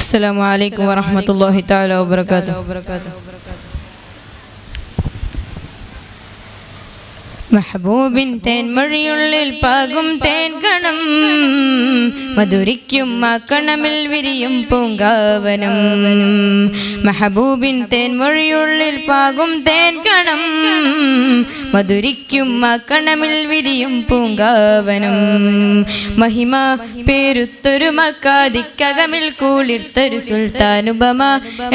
السلام عليكم ورحمة الله تعالى وبركاته. മെഹബൂബിൻ തേൻമൊഴിയുള്ളിൽ പാകും തേൻ കണം മധുരിക്കും ആ കണമിൽ വിരിയും പൂങ്കാവനം. മെഹബൂബിൻ തേൻമൊഴിയുള്ളിൽ പാകും തേൻ കണം മധുരിക്കും ആ കണമിൽ വിരിയും പൂങ്കാവനം. മഹിമ പേരുത്തൊരു മക്കാദിക്കകമിൽ കൂളിർത്തൊരു സുൽത്താനുപമ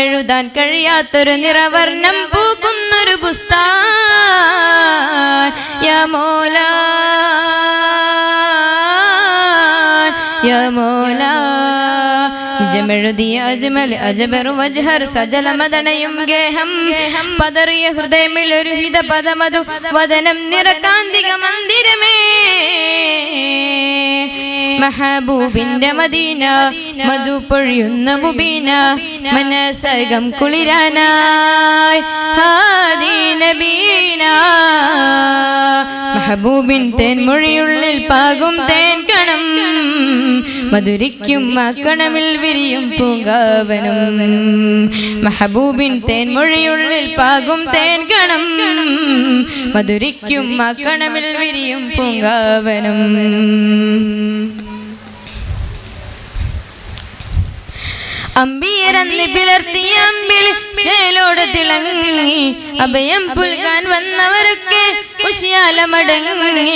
എഴുതാൻ കഴിയാത്തൊരു നിറവർണം പൂക്കുന്നൊരു ബുസ്താൻ. യാ മൗലാ യാ മൗലാ നിജമെഴുതിയ അജ്മൽ അജബർ വജ്ഹർ സജല മദനയും ഗേഹം പതറിയ ഹൃദയമിലൊരു ഹിത പദമധു വദനം നിറകാന്തിക മന്ദിരമേ. മെഹബൂബിന്റെ മദീന മധു പൊഴിയുന്ന മുബീന മനസകം കുളിരാനായി ഹാദി നബീന. മെഹബൂബിൻ തേൻമൊഴിയുള്ളിൽ പാകും തേൻ കണം മധുരിക്കും ആ കണമിൽ വിരിയും പൂങ്കാവനം. മെഹബൂബിൻ തേൻമൊഴിയുള്ളിൽ പാകും തേൻ കണം മധുരിക്കും ആ കണമിൽ വിരിയും പൂങ്കാവനം. അമ്പിയരന്ന് പിളർത്തിയ അമ്പിൽ ചേലോട് തിളങ്ങി അഭയം പുൽകാൻ വന്നവരൊക്കെ ഉഷിയാലമടങ്ങി.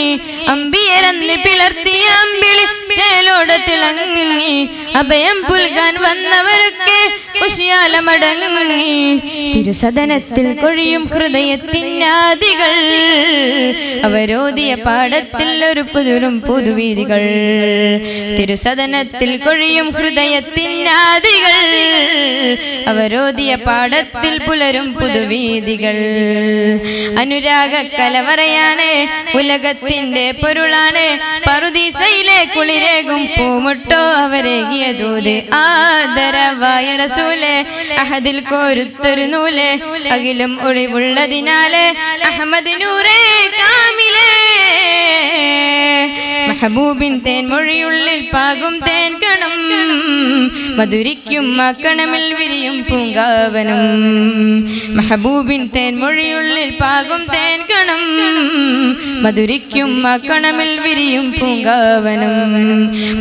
അമ്പിയരന്ന് പിളർത്തിയ അമ്പിൽ ചേലോട് തിളങ്ങി അഭയം പുൽകാൻ വന്നവരൊക്കെ ഉഷിയാലമടങ്ങി. തിരുസദനത്തിൽ കൊഴിയും ഹൃദയത്തിനാദികൾ അവരോധിയ പാടത്തിൽ ഒരു പുതുരും പുതുവീതികൾ. തിരുസദനത്തിൽ കൊഴിയും ഹൃദയത്തിനാദികൾ അവരോധിയ പാടത്തിൽ പുലരും പുതുവീതികൾ. അനുരാഗ കലവറയാണ് ഉലകത്തിന്റെ പൊരുളാണ് പറുദീസയിലെ കുളിരേകും പൂമുട്ടോ അവരേകിയ ദൂത്. ആദരവായ റസൂലേ അഹദിൽ കോരുത്തൊരു നൂല് അകിലും ഒഴിവുള്ളതിനാലെ അഹമ്മദ് നൂറേ കാമിലേ. മെഹബൂബിൻ തേൻമൊഴിയുള്ളിൽ പാകും തേൻ കണം മധുരിക്കും ആ കണമിൽ വിരിയും പൂങ്കാവനം. മെഹബൂബിൻ തേൻമൊഴിയുള്ളിൽ പാകും തേൻ കണം മധുരിക്കും ആ കണമിൽ വിരിയും പൂങ്കാവനം.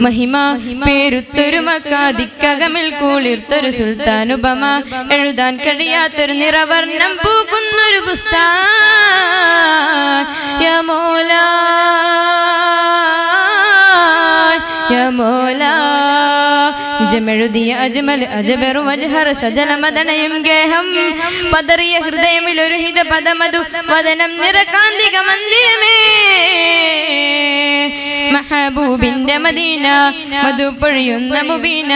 മഹിമ പേരുത്തൊരു മക്കാദിക്കകമിൽ കൂളിർത്തൊരു സുൽത്താനുപമ എഴുതാൻ കഴിയാത്തൊരു നിറവർണം പൂക്കുന്നൊരു ബുസ്താൻ. യാ മൗലാ യാ മൗലാ നിജമെഴുതിയ അജ്മൽ അജബർ വജ്ഹർ സജല മദനയും ഗേഹം പതറിയ ഹൃദയമിലൊരു ഹിത പദമധു വദനം നിറകാന്തിക മന്ദിരമേ. മെഹബൂബിന്റെ മദീന മധു പൊഴിയുന്ന മുബീന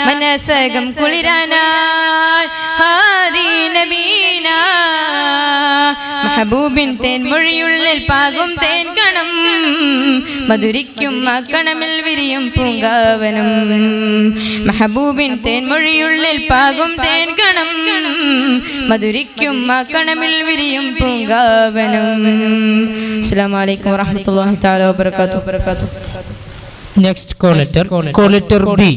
മനസകം കുളിരാനായി ഹാദി നബീന. മെഹബൂബിൻ തേൻമൊഴിയുള്ളിൽ പാകും തേൻ കണം മധുരിക്കും ആ കണമിൽ വിരിയും പൂങ്കാവനം. മെഹബൂബിൻ തേൻമൊഴിയുള്ളിൽ പാകും തേൻ കണം മധുരിക്കും ആ കണമിൽ വിരിയും പൂങ്കാവനം. അസ്സലാമു അലൈക്കും വറഹ്മത്തുള്ളാഹി തആല വബറകാതുഹു. Next collector B.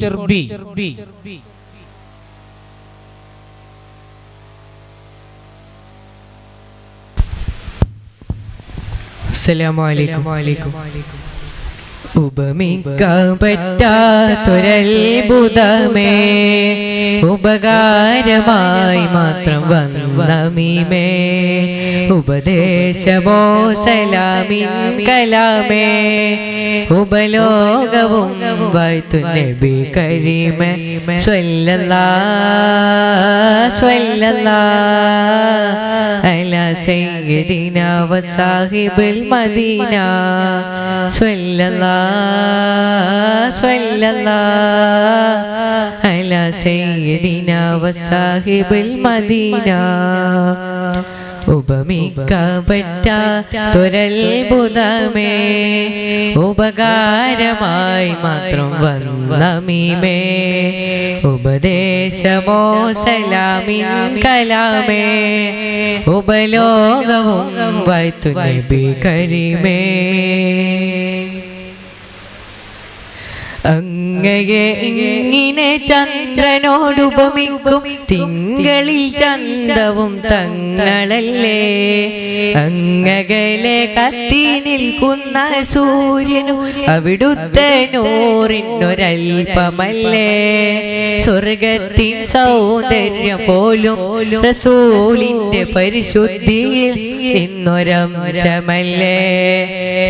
അസ്സലാമു അലൈക്കും. ഉപമിക്കാൻ പറ്റാത്തൊരത്ഭുതമേ ഉപകാരമായി മാത്രം വന്നമീമേ ഉപദേശമോ സലാമിൻ കലാമേ ഉപലോകവും വായ്ത്തു നബി കരീമേ സ്വല്ലല്ലാഹു അലാ സയ്യിദിനാ വസാഹിബിൽ മദീന സ്വല്ലല്ലാഹു അലാ സയ്യിദിനാ വസാഹിബിൽ മദീന. ഉപമിക്കാൻ പറ്റാത്തൊരത്ഭുതമേ ഉപകാരമായി മാത്രം വന്നമീമേ ഉപദേശമോ സലാമിൻ കലാമേ ഉപലോകവും വായ്ത്തു നബി കരീമേ. അങ്ങയെ ഇങ്ങനെ ചന്ദ്രനോടുപമിക്കും തിങ്കളിൽ ചന്തവും തങ്ങളല്ലേ അങ്ങകലെ കത്തി നിൽക്കുന്ന സൂര്യനും അവിടുത്തെ നൂറിനൊരൽപ്പമല്ലേ സ്വർഗത്തിൻ സൗന്ദര്യം പോലും റസൂലിന്റെ പരിശുദ്ധിയിൽ ഇന്നൊരംശമല്ലേ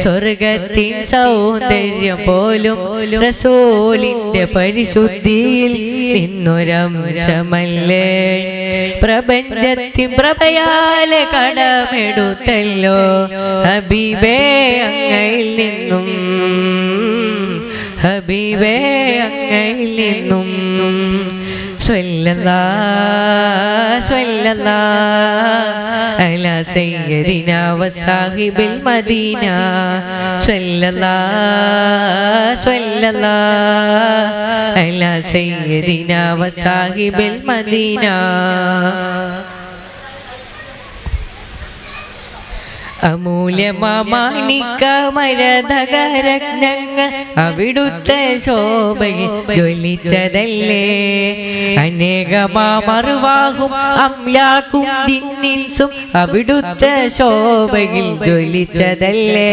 സ്വർഗത്തിൻ സൗന്ദര്യം പോലും റസൂലിന്റെ പരിശുദ്ധിയിൽ ഇന്നൊരംശമല്ലേ പ്രപഞ്ചത്തിൻ പ്രഭയാലെ കടമെടുത്തല്ലോ ഹബീബേ അങ്ങയിൽ നിന്നും ഹബീബേ അങ്ങയിൽ നിന്നും സ്വല്ലല്ലാഹ് സ്വല്ലല്ലാഹ് അലാ സയ്യിദിനാ വസാഹിബിൽ മദീന സ്വല്ലല്ലാഹ് സ്വല്ലല്ലാഹ് അലാ സയ്യിദിനാ വസാഹിബിൽ മദീന അമൂല്യമാണിക്കമരതകരത്നങ്ങൾ അവിടുത്തെ ശോഭയിൽ ജ്വലിച്ചതല്ലേ അനേകമാമറുവാകും അംലാക്കും ജിന്നിൻസും അവിടുത്തെ ശോഭയിൽ ജ്വലിച്ചതല്ലേ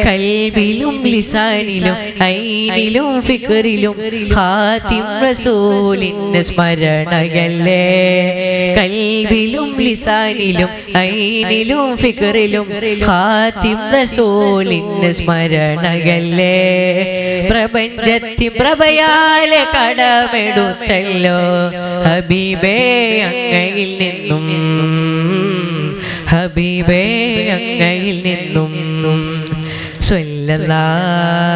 കൽബിലും ലിസാനിലും ഐനിലും ഫിക്റിലും ഖാതിം റസൂലിന്റെ സ്മരണയല്ലേ കൽബിലും ലിസാനിലും ഐനിലും ഫിക്റിലും ഖാതിം റസൂലിന്റെ സ്മരണയല്ലേ പ്രപഞ്ചത്തിൻ പ്രഭയാലെ കടമെടുത്തല്ലോ ഹബീബേ അങ്ങയിൽ നിന്നും ഹബീബേ അങ്ങയിൽ നിന്നും സ്വല്ലല്ലാഹ്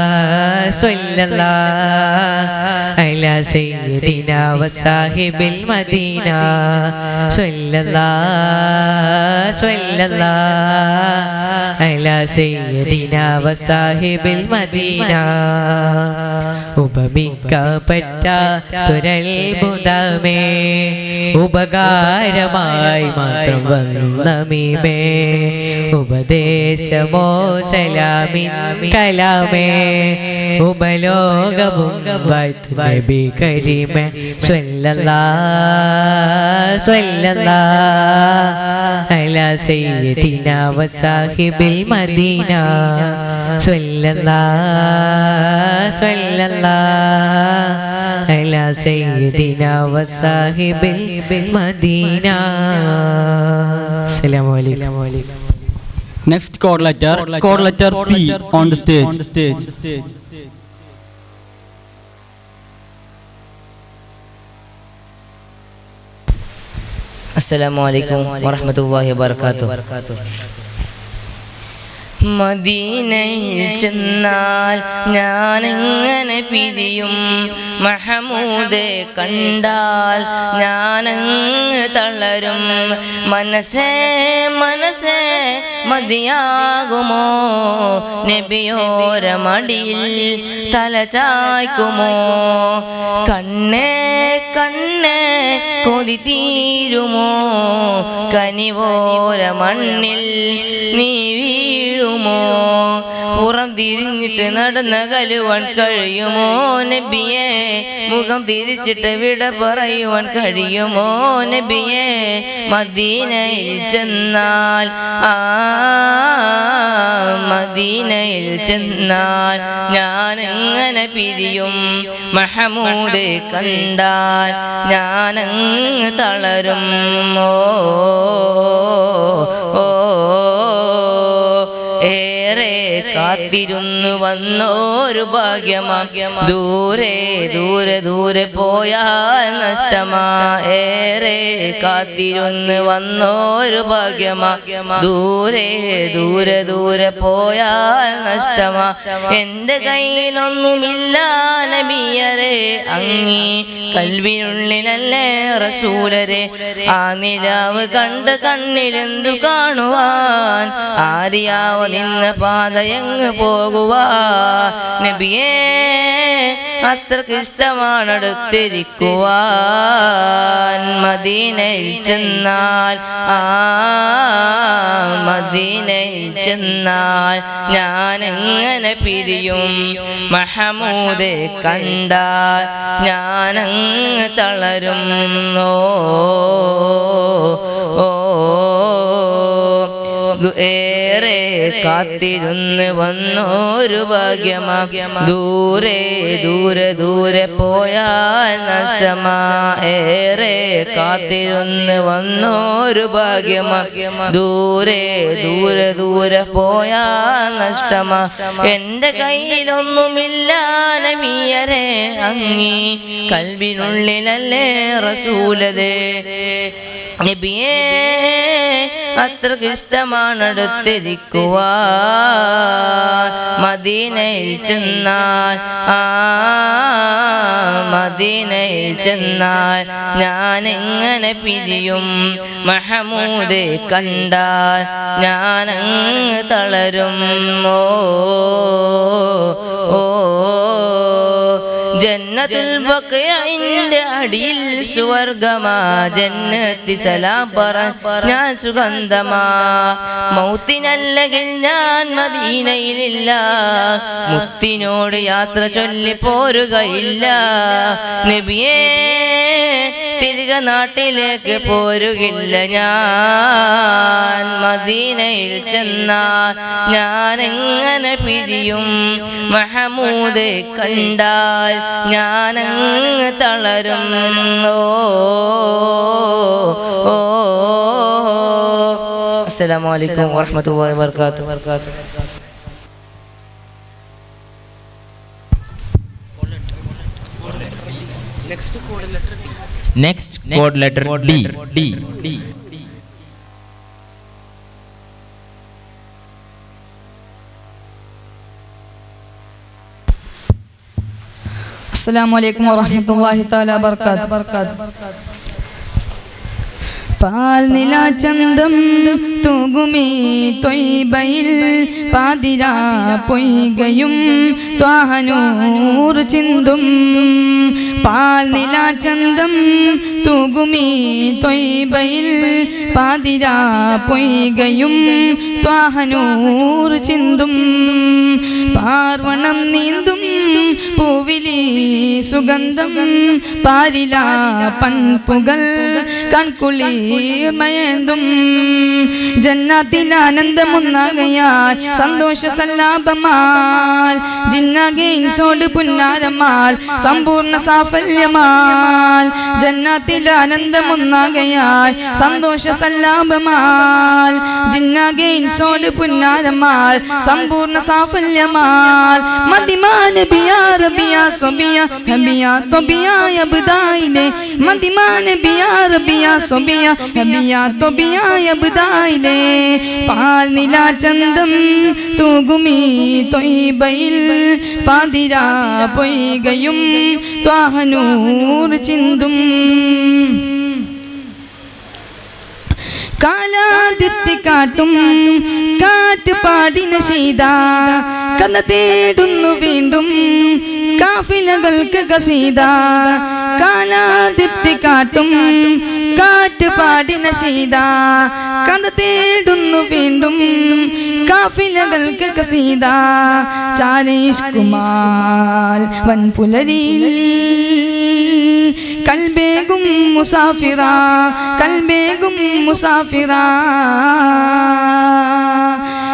സ്വല്ലല്ലാഹ് അലാ സയ്യിദിനാ വസാഹിബിൽ മദീന സ്വല്ലല്ലാഹ് സ്വല്ലല്ലാഹ് അലാ സയ്യിദിനാ വസാഹിബിൽ മദീന ഉപമിക്കപ്പെട്ട തുരൽബുദമേ ഉപകാരമായി മാത്രം വന്നമീമേ ഉപദേശമോ സലാമിൻ കലാമേ ഉപലോകവും നബി കരീമേ സ്വല്ലല്ലാഹ് സ്വല്ലല്ലാഹ് അലാ സയ്യിദിനാ വസാഹിബിൽ മദീന സ്വല്ലല്ലാഹ് സ്വല്ലല്ലാഹ് അലാ സയ്യിദിനാ വസാഹിബിൽ മദീന അസ്സലാമു അലൈക്കും. Next code letter C on the stage. Assalamu alaikum warahmatullahi wabarakatuh. മദീനയിൽ ചെന്നാൽ ഞാനെങ്ങനെ പിരിയും മഹമൂദെ കണ്ടാൽ ഞാനങ്ങ് തളരും മനസ്സേ മനസ്സേ മതിയാകുമോ നബിയോരമടിയിൽ തല ചായ്ക്കുമോ കണ്ണേ കണ്ണേ കൊതി തീരുമോ കനിവോര മണ്ണിൽ നീ വീഴുമോ പുറം തിരിഞ്ഞിട്ട് നടന്ന കലുവാൻ കഴിയുമോ നബിയെ മുഖം തിരിച്ചിട്ട് വിട പറയുവാൻ കഴിയുമോ നബിയെ മദീനയിൽ ചെന്നാൽ മദീനയിൽ ചെന്നാൽ ഞാൻ എങ്ങനെ പിരിയും മഹമൂദെ കണ്ടാൽ ഞാനങ്ങ് തളരും ഏറെ കാത്തിരുന്നു വന്നോരു ഭാഗ്യമാ ദൂരെ ദൂരെ ദൂരെ പോയാൽ നഷ്ടമാ ഏറെ കാത്തിരുന്ന് വന്നോരു ഭാഗ്യമാ ദൂരെ ദൂരെ ദൂരെ പോയാൽ നഷ്ടമാ എൻ്റെ കയ്യിലൊന്നുമില്ല നബിയരെ അങ്ങീ കൽവിനുള്ളിലല്ലേ റസൂലരെ ആ നിലാവ് കണ്ട് കണ്ണിലെന്തു കാണുവാൻ ആര്യാവ നിന്ന പാതയങ്ങ് പോകുവാ നബിയേ അത്രക്ക് ഇഷ്ടമാണ് അടുത്തിരിക്കുവാൻ മദീനയിൽ ചെന്നാൽ മദീനയിൽ ചെന്നാൽ ഞാൻ എങ്ങനെ പിരിയും മഹമൂദെ കണ്ടാൽ ഞാനങ്ങ് തളരും ഏറെ കാത്തിരുന്ന് വന്നോരു ഭാഗ്യമാ ദൂരെ ദൂരെ ദൂരെ പോയാൽ നഷ്ടമാ ഏറെ കാത്തിരുന്ന് വന്നോരു ഭാഗ്യമാ ദൂരെ ദൂരെ ദൂരെ പോയാൽ നഷ്ടമാ എൻ്റെ കയ്യിലൊന്നുമില്ല നബിയരെ അങ്ങീ കൽബിനുള്ളിലല്ലേ റസൂലതേ നബിയേ അത്രക്ക് ഇഷ്ടമാണ് അടുത്തിരിക്കുവാൻ മദീനയിൽ ചെന്നാൽ മദീനയിൽ ചെന്നാൽ ഞാൻ എങ്ങനെ പിരിയും മഹമൂദെ കണ്ടാൽ ഞാനങ്ങ് തളരും ജന്നത്തുൽ ബഖീഇന്റെ അടിയിൽ സ്വർഗമാ ജന്നത്തി സലാം പറ ഞാൻ സുഗന്ധമാ മൗത്തിനല്ലെങ്കിൽ ഞാൻ മദീനയിലില്ല മുത്തിനോട് യാത്ര ചൊല്ലി പോരുകയില്ല നബിയേ തിരികെ നാട്ടിലേക്ക് പോരുകില്ല ഞാൻ മദീനയിൽ ചെന്നാൽ ഞാൻ എങ്ങനെ പിരിയും മഹമൂദെ കണ്ടാൽ ഞാനങ്ങ് തളരും അസ്സലാമു അലൈക്കും വറഹ്മത്തുള്ളാഹി വബറകാതുഹു Next code letter D. Assalamualaikum warahmatullahi taala wabarakatuh. പാൽ നിലാചന്തം തൂകുമീ ത്വയ്ബയിൽ പാതിരാ പൊയ്കയും ത്വാഹനൂർ ചിന്തും പാൽ നിലാചന്തം തൂകുമീ ത്വയ്ബയിൽ പാതിരാ പൊയ്കയും ത്വാഹനൂർ ചിന്തും പാർവണം നീന്തും പൂവിലി സുഗന്ധം പാരിലാ പൻപുകൾ കൺകുളിർമയന്തും ജന്നാത്തിൽ ആനന്ദമുന്നാകയാൽ സന്തോഷ സല്ലാപമാൽ ജിന്നാകെ ഇൻസോട് പുന്നാരമാൽ സമ്പൂർണ്ണ സാഫല്യമാൽ ജന്നാത്തിൽ ആനന്ദമുന്നാകയാൽ സന്തോഷ സല്ലാപമാൽ ജിന്നാകെ ഇൻസോട് പുന്നാരമാൽ സമ്പൂർണ്ണ സാഫല്യമാൽ മദിമാന ബിയാ റബിയാ സബിയാ ഹബിയാ തൊബിയാ യബ്ദായിലെ മദിമാന ബിയാ റബിയാ സബിയാ ഹബിയാ തൊബിയാ യബ്ദായിലെ പാൽ നിലാചന്തം തൂകുമീ ത്വയ്ബയിൽ പാതിരാ പൊയ്കയും ത്വാഹനൂർ ചിന്തും കാലാതിർത്തി കാട്ടും കാറ്റ് പാടിന ശീത കഥ തേടുന്നു വീണ്ടും കാഫിലകൾക്ക് കസീത കാലാതിർത്തി കാട്ടും കാറ്റ് പാടിന ശീത കഥ തേടുന്നു വീണ്ടും കാഫിലകൾക്ക് കസീത ചാരീഷ്കുമാൽ വൻപുലരിയിൽ കൽബേകും മുസാഫിറ കൽബേകും മുസാഫിറ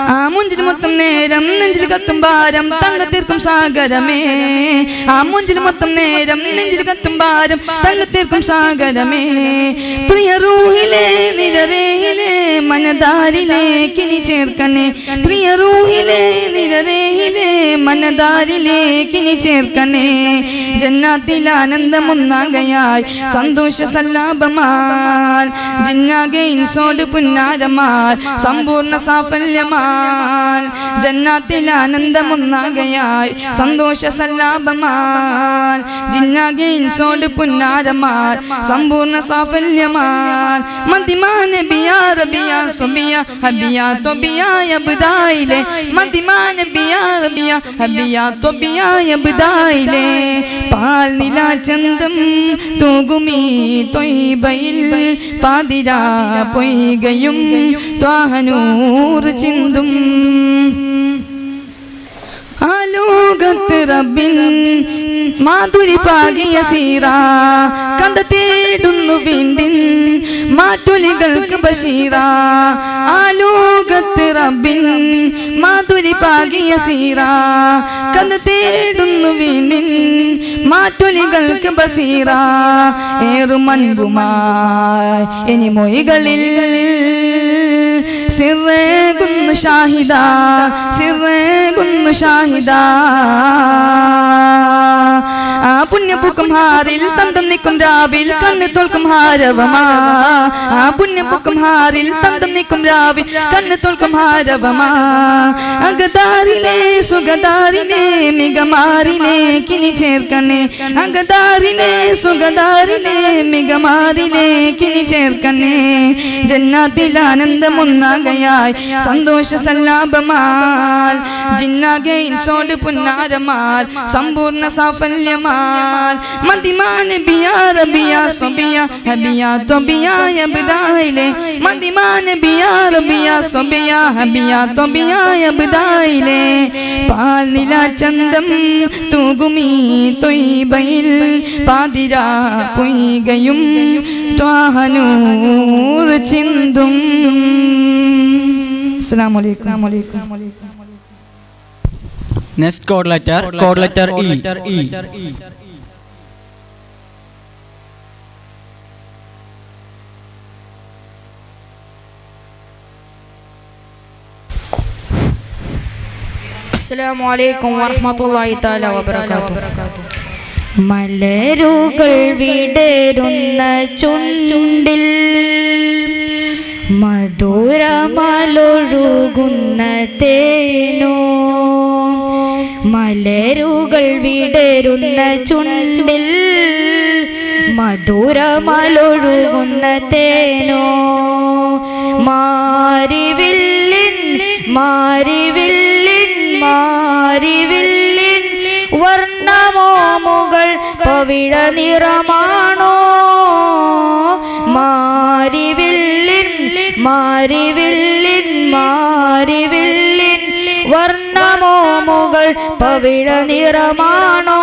ആ മുഞ്ചിൽ മൊത്തം നേരം നെഞ്ചിൽ കത്തും ഭാരം തങ്കത്തീർക്കും സാഗരമേ ആ മുഞ്ചിൽ മൊത്തം നേരം നെഞ്ചിൽ കത്തും ഭാരം തങ്കത്തീർക്കും സാഗരമേ പ്രിയ റൂഹിലെ നിരരേഹിലെ മനദാരിലേക്കിനി ചേർക്കനെ പ്രിയ റൂഹിലെ നിരരേഹിലെ മനദാരിലേക്കിനി ചേർക്കനെ ജന്നാത്തിൽ ആനന്ദമുന്നാകയാൽ സന്തോഷ സല്ലാപമാൽ ജിന്നാകെ ഇൻസോട് പുന്നാരമാൽ സമ്പൂർണ്ണ സാഫല്യമാൽ ജന്നാത്തിൽ ആനന്ദമുന്നാകയാൽ സന്തോഷ സല്ലാപമാൽ ജിന്നാകെ ഇൻസോട് പുന്നാരമാൽ സമ്പൂർണ്ണ സാഫല്യമാൽ മദിമാന ബിയാ റബിയാ സുബിയാ ഹബിയാ തൊബിയാ യബ്ദായിലെ മദിമാന ബിയാ റബിയാ ഹബിയ ത്വബിയായ ബിദായിലെ പാൽ നിലാചന്തം തൂകുമീ ത്വയ്ബയിൽ പാതിരാ പൊയ്കയും ത്വാഹനൂർ ചിന്തും ആലോകത്ത് റബ്ബിൻ മാധുരി പാകിയ സീറ കണ്ട തേടുന്നു വീണ്ടിൻ മാറ്റൊലികൾക്ക് ബഷീറ ആലോകത്ത് റബ്ബിൻ മാധുരി പാകിയ സീറ കണ്ട തേടുന്നു വീണ്ടിൻ മാറ്റൊലികൾക്ക് ബഷീറ ഏറുമൻപുമായി ഇനി മൊഴികളിൽ സിറേകുന്നു ഷാഹിദ സിറേകുന്നു ഷാഹിദ ആ പുണ്യപൂക്കും ഹാറിൽ തന്തം നിൽക്കും രാവിൽ കണ്ണു തോൽക്കും ഹാരവമാ ആ പുണ്യപൂക്കും ഹാറിൽ തന്തം നിൽക്കും രാവിൽ കണ്ണു തോൽക്കും ഹാരവമാ അകതാരിലെ സുഗതാരിനെ മികമാറിനെ കിനി ചേർക്കനെ അകതാരിലെ സുഗതാരിനെ മികമാറിനെ കിനി ചേർക്കനെ ജന്നാത്തിൽ ആനന്ദമൊന്നാകയായി സന്തോഷ സല്ലാപമാൽ ജിന്നാകെ ഇൻസോട് പുന്നാരമാൽ സമ്പൂർണ്ണ സാഫല്യമാൽ മദിമാൻ ബിയാ റബിയാ സ്വബിയ ഹബിയാ ത്വബിയായ ബിദായിലെ മദിമാൻ ബിയാ റബിയാ സ്വബിയ ഹബിയാ ത്വബിയായ ബിദായിലെ പാൽ നിലാചന്തം തൂകുമീ ത്വയ്ബയിൽ പാതിരാ പൊയ്കയും ത്വാഹനൂർ ചിന്തും. അസ്സലാമു അലൈക്കും. Next code letter E. അസ്സലാമു അലൈക്കും വറഹ്മത്തുള്ളാഹി തആല വബറകാതുഹു. മലരുകൾ വിടരുന്ന ചുണ്ടിൽ മധുരമലൊഴുകുന്ന തേനോ മലരുകൾ വിടരുന്ന ചുണ്ടിൽ മധുരമലൊഴുകുന്ന തേനോ മാരിവില്ലിൻ മാരിവില്ലിൻ മാരിവില്ലിൻ വർണ്ണമോ മുകൾ പവിഴ നിറമാണോ മാരിവില്ലിൻ മാരിവില്ലിൻ മാരിവില്ലിൻ വർണ്ണമോ മുകൾ പവിഴ നിറമാണോ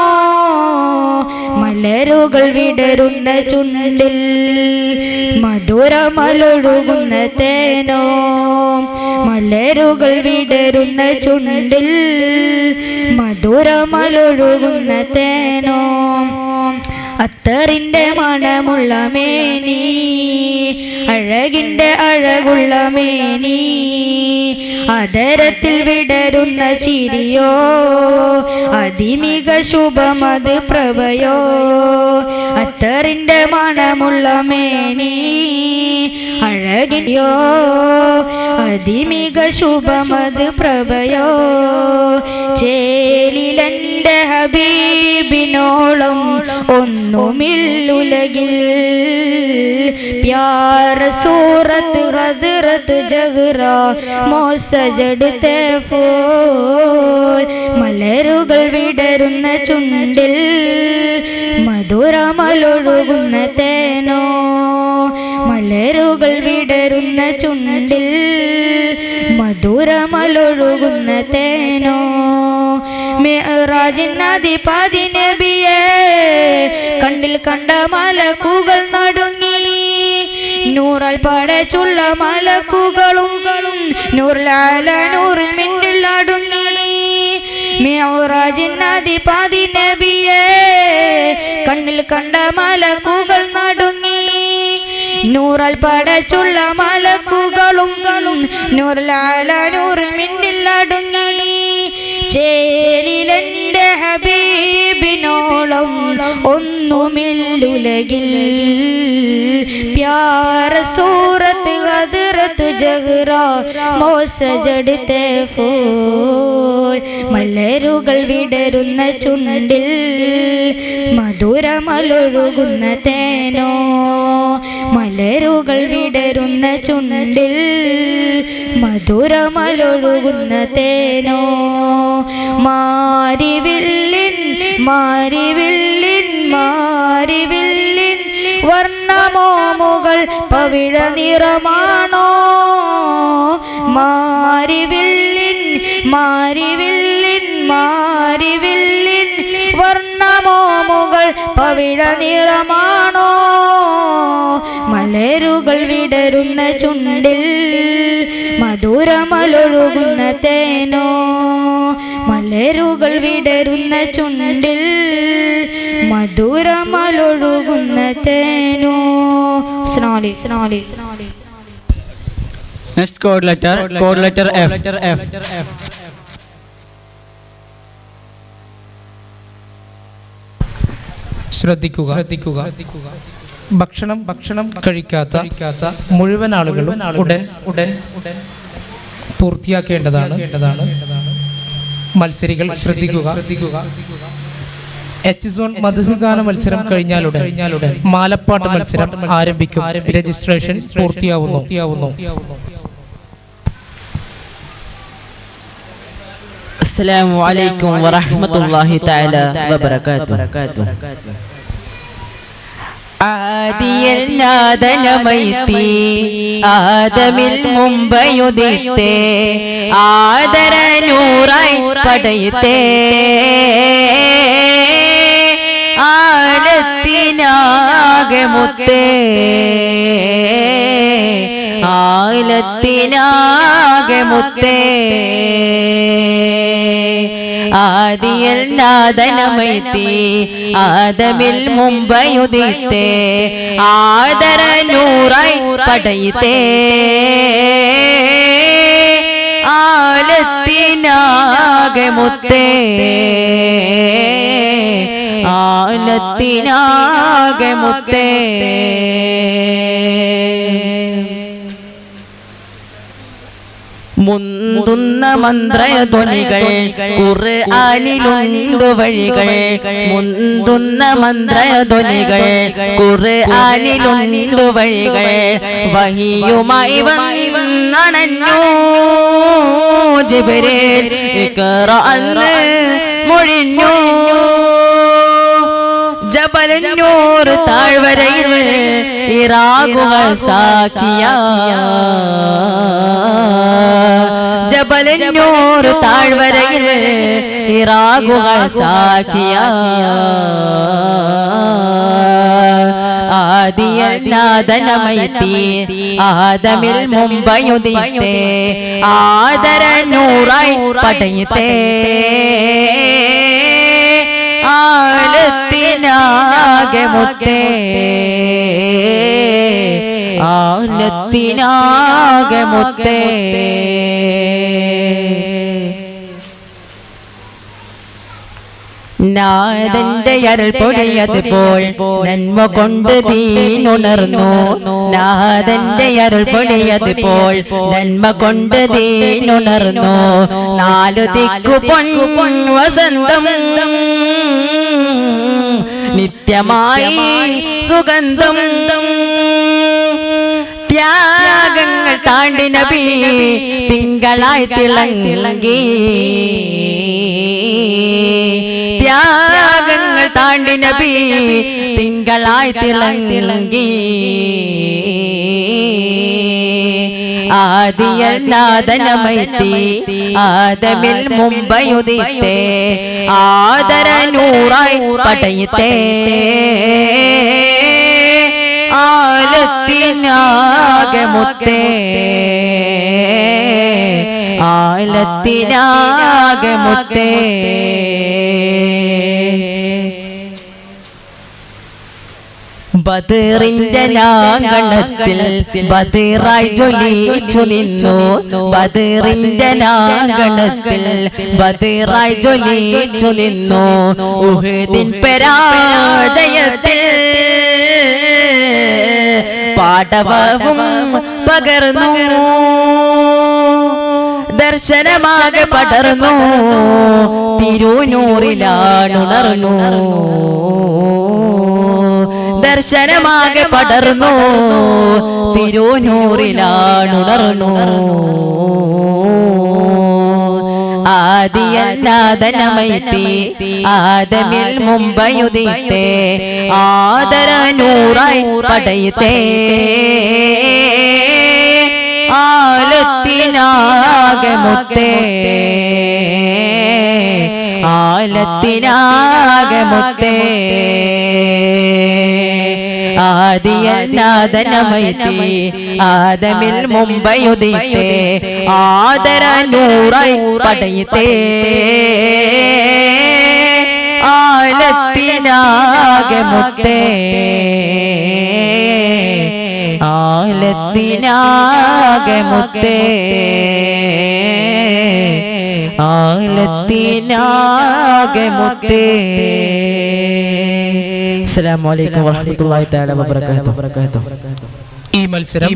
മലരുകൾ വിടരുന്ന ചുണ്ടിൽ മധുരമലൊഴുകുന്ന തേനോ മലരുകൾ വിടരുന്ന ചുണ്ടിൽ മധുരമലൊഴുകുന്ന തേനോ അത്തറിന്റെ മണമുള്ള മേനി അഴകിന്റെ അഴകുള്ള മേനി അതരത്തിൽ വിടരുന്ന ചിരിയോ അതിമിക ശുഭമത് പ്രഭയോ അത്തറിന്റെ മണമുള്ള മേനി അഴകിയോ അതിമിക ശുഭമത് പ്രഭയോ ചേലിലെന്റെ ഹബീബിനോളം ഒന്നുമില്ലുലകിൽ പ്യാര സൂറത്ത് ഹദ്റത്ത് ജഹ്റ മോസജടുത്തെ ഫോൽ മലരുകൾ വിടരുന്ന ചുണ്ടിൽ മധുരമലൊഴുകുന്ന തേനോ മലരുകൾ വിടരുന്ന ചുണ്ടിൽ മധുരമലൊഴുകുന്ന തേനോ മിഅ്റാജിനധിപതി നബിയേ കണ്ടിൽ കണ്ട മലക്കുകൾ നടുങ്ങി നൂറാൽ പടച്ചുള്ള മലക്കുകളും നൂറിലാല നൂറിൽ മിന്നിൽ അടുങ്ങി മിഅ്റാജിനധിപതി നബിയേ കണ്ണിൽ കണ്ട മലക്കുകൾ നടുങ്ങി നൂറാൽ പടച്ചുള്ള മലക്കുകളും നൂറിലാല നൂറിൽ മിന്നിൽ അടുങ്ങി ചേലിലെന്റെ ഹബീബിനോളം ഒന്നുമില്ലുലകിൽ പ്യാര സൂറത്ത് ഹദ്റത്ത് ജഹ്റ മോസജടുത്തെ ഫോൽ മലരുകൾ വിടരുന്ന ചുണ്ടിൽ മധുരമലൊഴുകുന്ന തേനോ മലരുകൾ വിടരുന്ന ചുണ്ടിൽ മധുരമലൊഴുകുന്ന തേനോ മാരിവില്ലിൻ മാരിവില്ലിൻ മാരിവില്ലിൻ വർണ്ണമോ മുകൾ പവിഴ നിറമാണോ മാരിവില്ലിൻ മാരിവില്ലിൻ മാരിവില്ലിൻ വർണ്ണമോ മുകൾ പവിഴ നിറമാണോ മലരുകൾ വിടരുന്ന ചുണ്ടിൽ മധുരമലൊഴുകുന്ന തേനോ മലരുകൾ വിടരുന്ന ചുണ്ടിൽ മധുരമലൊഴുകുന്ന തേനോ. Next code letter F. ശ്രദ്ധിക്കുക. ഭക്ഷണം കഴിക്കാത്ത മുഴുവൻ ആളുകളും ഉടൻ പൂർത്തിയാക്കേണ്ടതാണ്. മത്സരികൾ ശ്രദ്ധിക്കുക. എച്ച് സോൺ മധുഗാന മത്സരം കഴിഞ്ഞാലുടൻ മാലപ്പാട്ട് മത്സരം ആരംഭിക്കും. രജിസ്ട്രേഷൻ പൂർത്തിയാവുന്നു. അസ്സലാമു അലൈക്കും വറഹ്മത്തുള്ളാഹി തആല വബറകാതുഹു. ആദിയൽ നാദനമൈത്തി ആദമിൽ മുമ്പയുദിത്തേ ആദരനൂറായി പടയത്തേ ആലത്തിനാകെ മുത്തേ ആലത്തിനാകെ മുത്തേ ആദിയൽ നാദനമൈത്തി ആദമിൽ മുമ്പയുദിത്തേ ആദരനൂറായി പടയത്തേ ആലത്തിനാകെ മുത്തേ ആലത്തിനാകെ മുത്തേ മുന്തുന്ന മന്ത്രധ്വനികൾ ഖുർആനിലുണ്ടു വഴികൾ മുന്തുന്ന മന്ത്രധ്വനികൾ ഖുർആനിലുണ്ടു വഴികൾ വഹിയുമായി വന്നണഞ്ഞു ജിബ്രീൽ ഇഖ്റഅന്ന് മൊഴിഞ്ഞു ജബലന്നൂർ താഴ്വരയിൽ ഇറാകുക സാക്ഷിയാ ജബലന്നൂർ താഴ്വരയിൽ ഇറാകുക സാക്ഷിയാ ആദിയൽ നാദനമൈത്തി ആദമിൽ മുമ്പയുദിത്തേ ആദരനൂറായി പടയത്തേ ആലത്തിനാകെ മുത്തേ ആലത്തിനാകെ മുത്തേ നാദന്റെ അരുൾ പൊടിയതുപോൽ നന്മ കൊണ്ട് ദീനുണർന്നു നാദന്റെ അരുൾ പൊടിയതുപോൽ നന്മ കൊണ്ട് ദീനുണർന്നു നാലു ദിക്കു പൊൻ വസന്തം നിത്യമായി സുഗന്ധം ത്യാഗങ്ങൾ താണ്ടി നബി തിങ്കളായി തിളങ്ങി ത്യാഗങ്ങൾ താണ്ടി നബി തിങ്കളായി തിളങ്ങി ആദിയൽ നാദനമൈത്തി ആദമിൽ മുമ്പയുദിത്തേ ആദരനൂറായി പടയത്തേ ആലത്തിനാകെ മുത്തേ ആലത്തിനാകെ മുത്തേ ബദറിന്റെ നാഗണത്തിൽ ബദറായി ജ്വലിച്ചു നിന്നു ബദറിന്റെ നാഗണത്തിൽ ബദറായി ജ്വലിച്ചു നിന്നു ഉഹദിൻ പരാജയത്തിൽ പാടവവും പകർന്നു ദർശനമാകെ പടർന്നു തിരുനൂറിലാണുണർന്നു ദർശനമാകെ പടർന്നു തിരുനൂറിലാണുണർന്നു ആദിയല്ലാതനമൈത്തി ആദമിൽ മുമ്പയുദിത്തെ ആദരനൂറായി പടയത്തെ ആലത്തിനാകെ മുത്തേ ആലത്തിനാകെ മുത്തേ ആദിയല്ലാതനമൈത്തി ആദമിൽ മുമ്പയുദിത്തെ ആദരനൂറായി പടയത്തെ ആലത്തിനാകെ മുത്തേ ആലത്തിനാകെ മുത്തേ ആലത്തിനാകെ മുത്തേ. അസ്സലാമു അലൈക്കും വറഹ്മത്തുള്ളാഹി തആല വബറകാതുഹു. ഈ മത്സരം